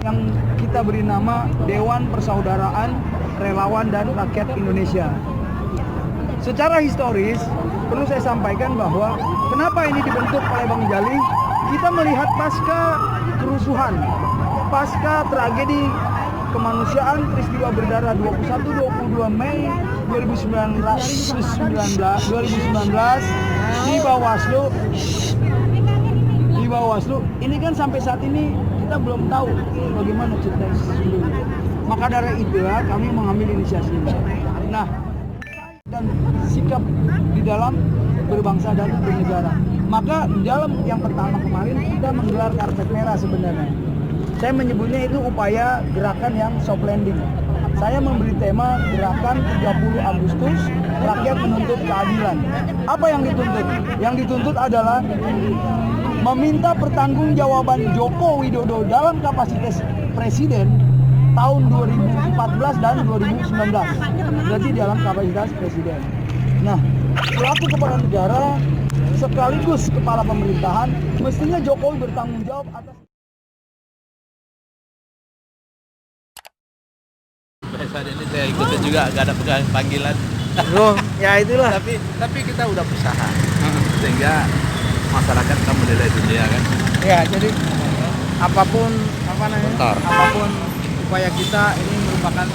yang kita beri nama Dewan Persaudaraan Relawan dan Rakyat Indonesia. Secara historis, perlu saya sampaikan bahwa kenapa ini dibentuk oleh Bang Jali, kita melihat pasca kerusuhan, pasca tragedi kemanusiaan peristiwa berdarah 21-22 Mei 2019 di Bawaslu, ini kan sampai saat ini kita belum tahu bagaimana cerita sesungguhnya. Maka dari itu kami mengambil inisiasi ini. Nah, dan sikap di dalam berbangsa dan bernegara. Maka dalam yang pertama kemarin kita menggelar karpet merah sebenarnya. Saya menyebutnya itu upaya gerakan yang soft landing. Saya memberi tema gerakan 30 Agustus rakyat menuntut keadilan. Apa yang dituntut? Yang dituntut adalah meminta pertanggungjawaban Joko Widodo dalam kapasitas presiden tahun 2014 dan 2019. Berarti dalam kapasitas presiden. Nah, selaku kepala negara sekaligus kepala pemerintahan, mestinya Jokowi bertanggung jawab atas. Saat ini saya ikutin juga, gak ada panggilan. Oh, ya itulah. Tapi kita udah berusaha sehingga masyarakat kamu menilai dunia kan. Ya, jadi apapun upaya kita ini merupakan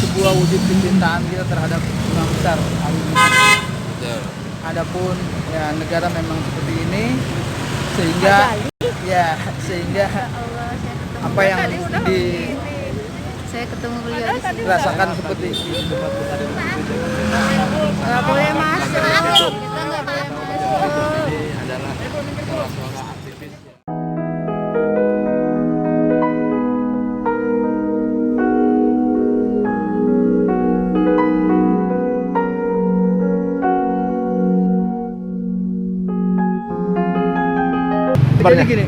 sebuah wujud kecintaan kita terhadap Imam Besar Habibie. Betul. Adapun ya negara memang seperti ini sehingga apa yang saya ketemu beliau di sini. dirasakan seperti itu. Nggak boleh masuk. Kita nggak boleh masuk. Ini adalah suara aktivis. Jadi gini,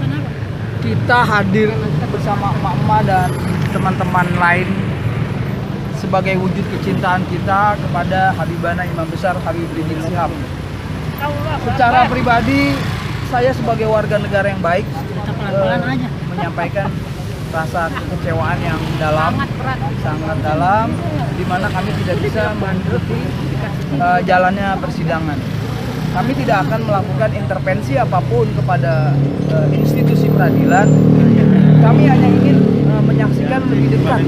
kita hadir bersama emak-emak dan teman-teman lain sebagai wujud kecintaan kita kepada Habibana Imam Besar Habib Rizik Syihab. Secara pribadi, saya sebagai warga negara yang baik menyampaikan rasa kekecewaan yang dalam, sangat dalam, di mana kami tidak bisa mengikuti jalannya persidangan. Kami tidak akan melakukan intervensi apapun kepada institusi peradilan. Kami hanya ingin menyaksikan lebih dekat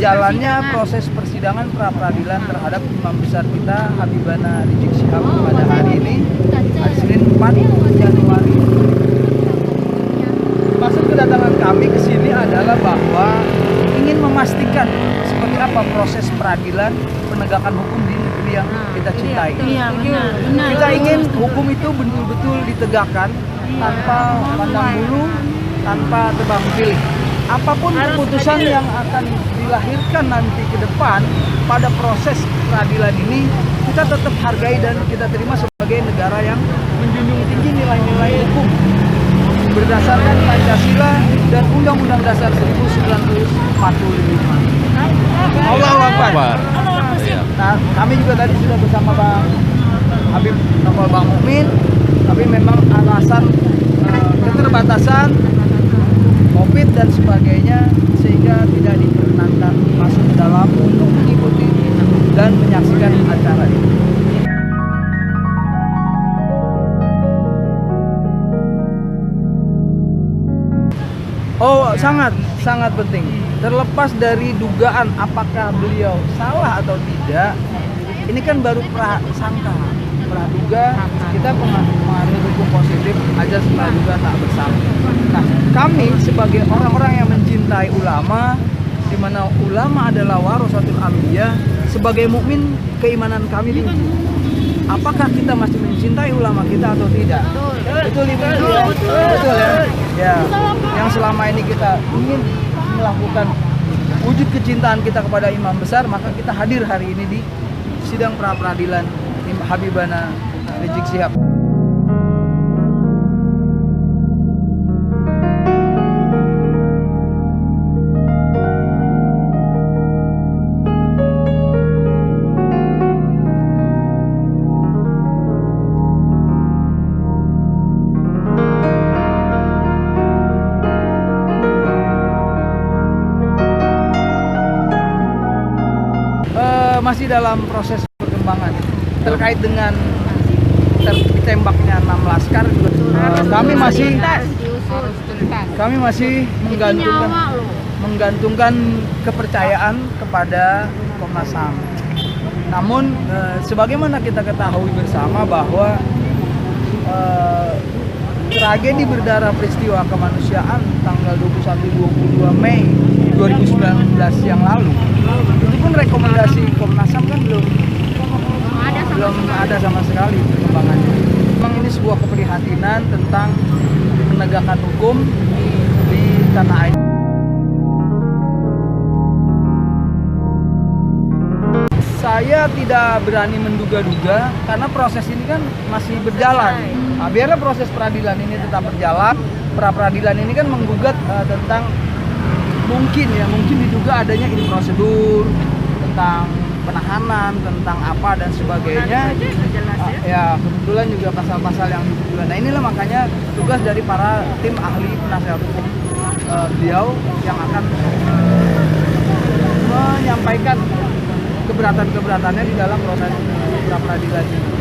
jalannya proses persidangan pra peradilan terhadap Imam Besar kita Habibana Rizik Syihab pada hari ini, hari Senin 4 Januari. Maksud kedatangan kami ke sini adalah bahwa ingin memastikan seperti apa proses peradilan penegakan hukum di negeri yang kita cintai. Iya, benar. Kita ingin hukum itu betul-betul ditegakkan tanpa pandang bulu, tanpa tebang pilih. Apapun keputusan yang akan dilahirkan nanti ke depan pada proses peradilan ini, kita tetap hargai dan kita terima sebagai negara yang menjunjung tinggi nilai-nilai hukum berdasarkan Pancasila dan Undang-Undang Dasar 1945. Allahu Akbar. Nah, kami juga tadi sudah bersama Bang Habib Novel Bang Mukmin, tapi memang alasan keterbatasan COVID dan sebagainya sehingga tidak diperkenankan masuk ke dalam untuk mengikuti dan menyaksikan acara ini. Oh, sangat penting. Terlepas dari dugaan apakah beliau salah atau tidak, ini kan baru prasangka, praduga. Kita mengambil hukum positif, ajas praduga tak bersalah. Nah, kami sebagai orang-orang yang mencintai ulama, di mana ulama adalah warasatul anbiya, sebagai mukmin keimanan kami tinggi. Apakah kita masih mencintai ulama kita atau tidak? Betul Ibu ya? Betul ya? Ya, yang selama ini kita ingin melakukan wujud kecintaan kita kepada Imam Besar, maka kita hadir hari ini di sidang pra peradilan Habibana Rizik Syihab. masih dalam proses perkembangan. Terkait dengan ditembaknya 6 laskar juga, kami masih menggantungkan kepercayaan kepada Komnas HAM. Namun sebagaimana kita ketahui bersama bahwa tragedi berdarah peristiwa kemanusiaan tanggal 21-22 Mei 2019 yang lalu, itu pun rekomendasi Komnas HAM kan belum ada sama sekali perkembangannya. Memang ini sebuah keprihatinan tentang penegakan hukum di tanah air. Saya tidak berani menduga-duga karena proses ini kan masih berjalan. Nah, biarlah proses peradilan ini tetap berjalan. Pra-peradilan ini kan menggugat tentang mungkin diduga adanya ini prosedur tentang penahanan, tentang apa dan sebagainya. Ya kebetulan juga pasal-pasal yang dibutuhkan. Nah inilah makanya tugas dari para tim ahli penasihat hukum beliau yang akan menyampaikan keberatan-keberatannya di dalam proses pra-peradilan ini.